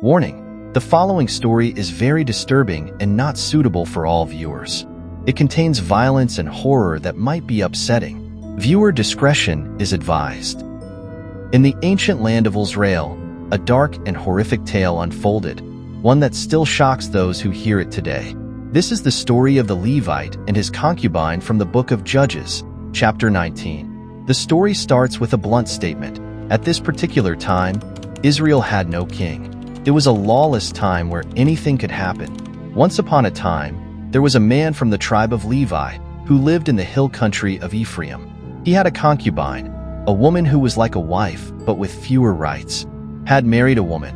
Warning: the following story is very disturbing and not suitable for all viewers. It contains violence and horror that might be upsetting. Viewer discretion is advised. In the ancient land of Israel, a dark and horrific tale unfolded, one that still shocks those who hear it today. This is the story of the Levite and his concubine from the book of Judges, chapter 19. The story starts with a blunt statement. At this particular time, Israel had no king. It was a lawless time where anything could happen. Once upon a time, there was a man from the tribe of Levi who lived in the hill country of Ephraim. He had a concubine, a woman who was like a wife but with fewer rights. Had married a woman,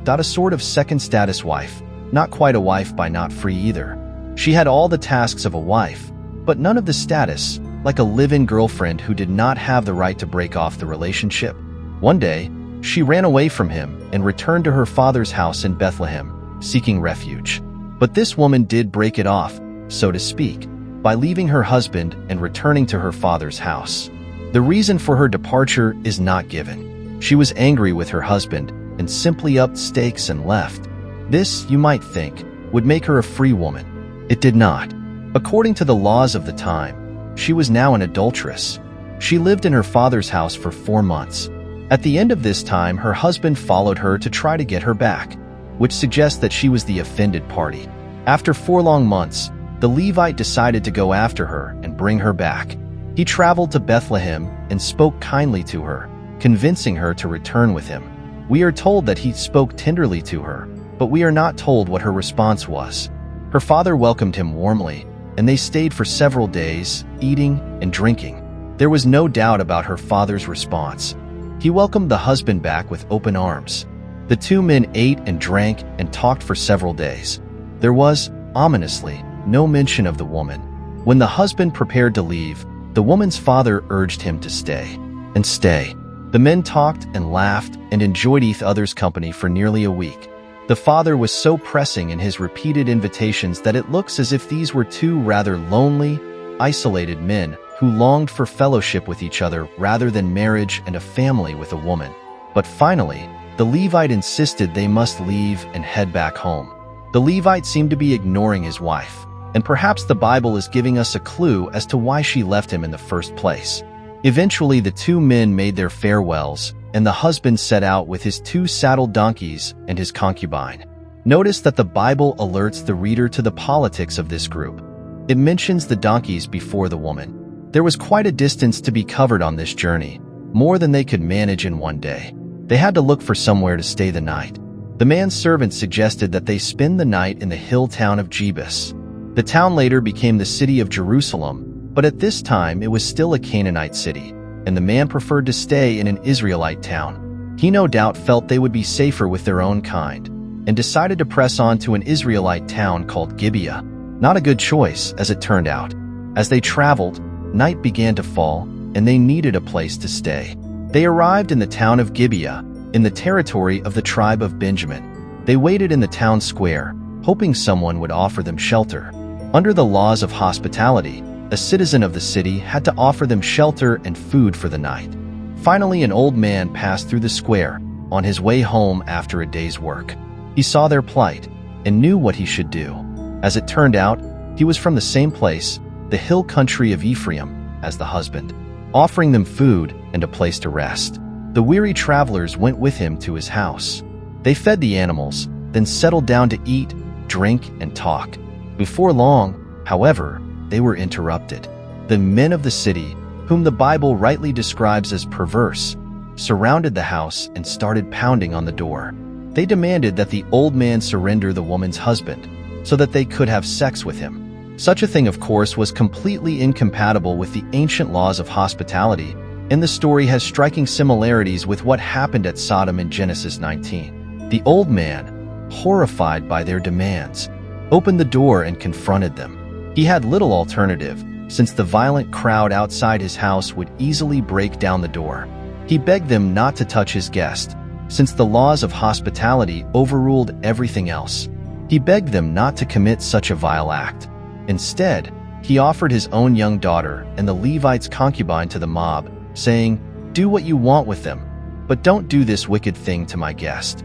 a sort of second status wife, not quite a wife by not free either. She had all the tasks of a wife, but none of the status, like a live-in girlfriend who did not have the right to break off the relationship. One day, she ran away from him and returned to her father's house in Bethlehem, seeking refuge. But this woman did break it off, so to speak, by leaving her husband and returning to her father's house. The reason for her departure is not given. She was angry with her husband and simply upped stakes and left. This, you might think, would make her a free woman. It did not. According to the laws of the time, she was now an adulteress. She lived in her father's house for 4 months. At the end of this time, her husband followed her to try to get her back, which suggests that she was the offended party. After 4 long months, the Levite decided to go after her and bring her back. He traveled to Bethlehem and spoke kindly to her, convincing her to return with him. We are told that he spoke tenderly to her, but we are not told what her response was. Her father welcomed him warmly, and they stayed for several days, eating and drinking. There was no doubt about her father's response. He welcomed the husband back with open arms. The 2 men ate and drank and talked for several days. There was, ominously, no mention of the woman. When the husband prepared to leave, the woman's father urged him to stay. And stay. The men talked and laughed and enjoyed each other's company for nearly a week. The father was so pressing in his repeated invitations that it looks as if these were 2 rather lonely, isolated men who longed for fellowship with each other rather than marriage and a family with a woman. But finally, the Levite insisted they must leave and head back home. The Levite seemed to be ignoring his wife, and perhaps the Bible is giving us a clue as to why she left him in the first place. Eventually, the 2 men made their farewells, and the husband set out with his 2 saddled donkeys and his concubine. Notice that the Bible alerts the reader to the politics of this group. It mentions the donkeys before the woman. There was quite a distance to be covered on this journey, more than they could manage in one day. They had to look for somewhere to stay the night. The man's servant suggested that they spend the night in the hill town of Jebus. The town later became the city of Jerusalem, but at this time it was still a Canaanite city, and the man preferred to stay in an Israelite town. He no doubt felt they would be safer with their own kind, and decided to press on to an Israelite town called Gibeah. Not a good choice, as it turned out. As they traveled, night began to fall, and they needed a place to stay. They arrived in the town of Gibeah, in the territory of the tribe of Benjamin. They waited in the town square, hoping someone would offer them shelter. Under the laws of hospitality, a citizen of the city had to offer them shelter and food for the night. Finally, an old man passed through the square, on his way home after a day's work. He saw their plight, and knew what he should do. As it turned out, he was from the same place, the hill country of Ephraim, as the husband, offering them food and a place to rest. The weary travelers went with him to his house. They fed the animals, then settled down to eat, drink, and talk. Before long, however, they were interrupted. The men of the city, whom the Bible rightly describes as perverse, surrounded the house and started pounding on the door. They demanded that the old man surrender the woman's husband, so that they could have sex with him. Such a thing, of course, was completely incompatible with the ancient laws of hospitality, and the story has striking similarities with what happened at Sodom in Genesis 19. The old man, horrified by their demands, opened the door and confronted them. He had little alternative, since the violent crowd outside his house would easily break down the door. He begged them not to touch his guest, since the laws of hospitality overruled everything else. He begged them not to commit such a vile act. Instead, he offered his own young daughter and the Levite's concubine to the mob, saying, "Do what you want with them, but don't do this wicked thing to my guest."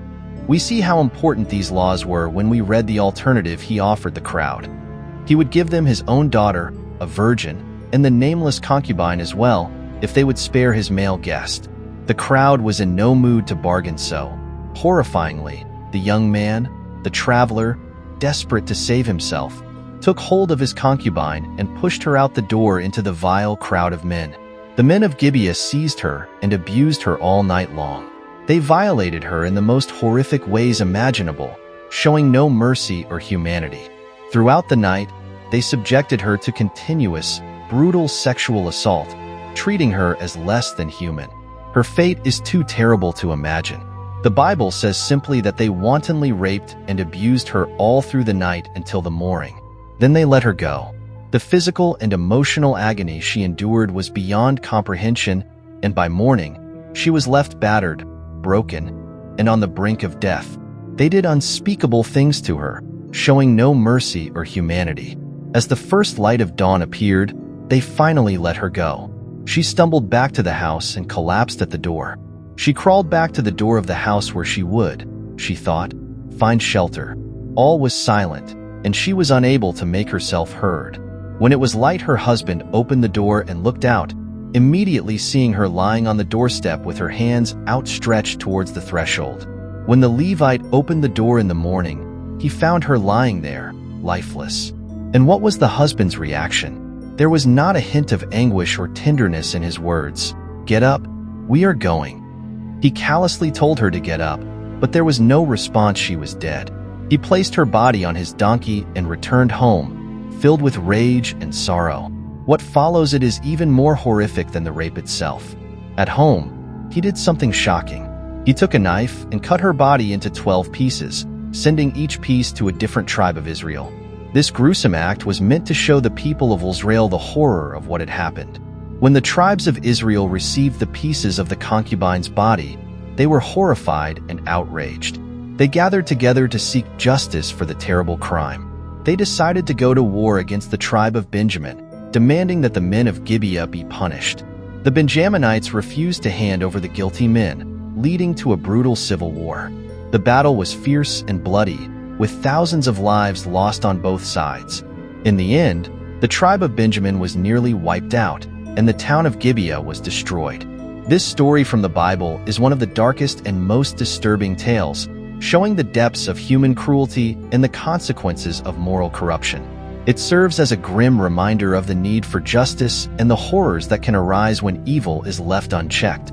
We see how important these laws were when we read the alternative he offered the crowd. He would give them his own daughter, a virgin, and the nameless concubine as well, if they would spare his male guest. The crowd was in no mood to bargain, so, horrifyingly, the young man, the traveler, desperate to save himself, took hold of his concubine and pushed her out the door into the vile crowd of men. The men of Gibeah seized her and abused her all night long. They violated her in the most horrific ways imaginable, showing no mercy or humanity. Throughout the night, they subjected her to continuous, brutal sexual assault, treating her as less than human. Her fate is too terrible to imagine. The Bible says simply that they wantonly raped and abused her all through the night until the morning. Then they let her go. The physical and emotional agony she endured was beyond comprehension, and by morning, she was left battered, broken, and on the brink of death. They did unspeakable things to her, showing no mercy or humanity. As the first light of dawn appeared, they finally let her go. She stumbled back to the house and collapsed at the door. She crawled back to the door of the house where she would, she thought, find shelter. All was silent, and she was unable to make herself heard. When it was light, her husband opened the door and looked out, immediately seeing her lying on the doorstep with her hands outstretched towards the threshold. When the Levite opened the door in the morning, he found her lying there, lifeless. And what was the husband's reaction? There was not a hint of anguish or tenderness in his words. "Get up, we are going." He callously told her to get up, but there was no response. She was dead. He placed her body on his donkey and returned home, filled with rage and sorrow. What follows it is even more horrific than the rape itself. At home, he did something shocking. He took a knife and cut her body into 12 pieces, sending each piece to a different tribe of Israel. This gruesome act was meant to show the people of Israel the horror of what had happened. When the tribes of Israel received the pieces of the concubine's body, they were horrified and outraged. They gathered together to seek justice for the terrible crime. They decided to go to war against the tribe of Benjamin, demanding that the men of Gibeah be punished. The Benjaminites refused to hand over the guilty men, leading to a brutal civil war. The battle was fierce and bloody, with thousands of lives lost on both sides. In the end, the tribe of Benjamin was nearly wiped out, and the town of Gibeah was destroyed. This story from the Bible is one of the darkest and most disturbing tales, showing the depths of human cruelty and the consequences of moral corruption. It serves as a grim reminder of the need for justice and the horrors that can arise when evil is left unchecked.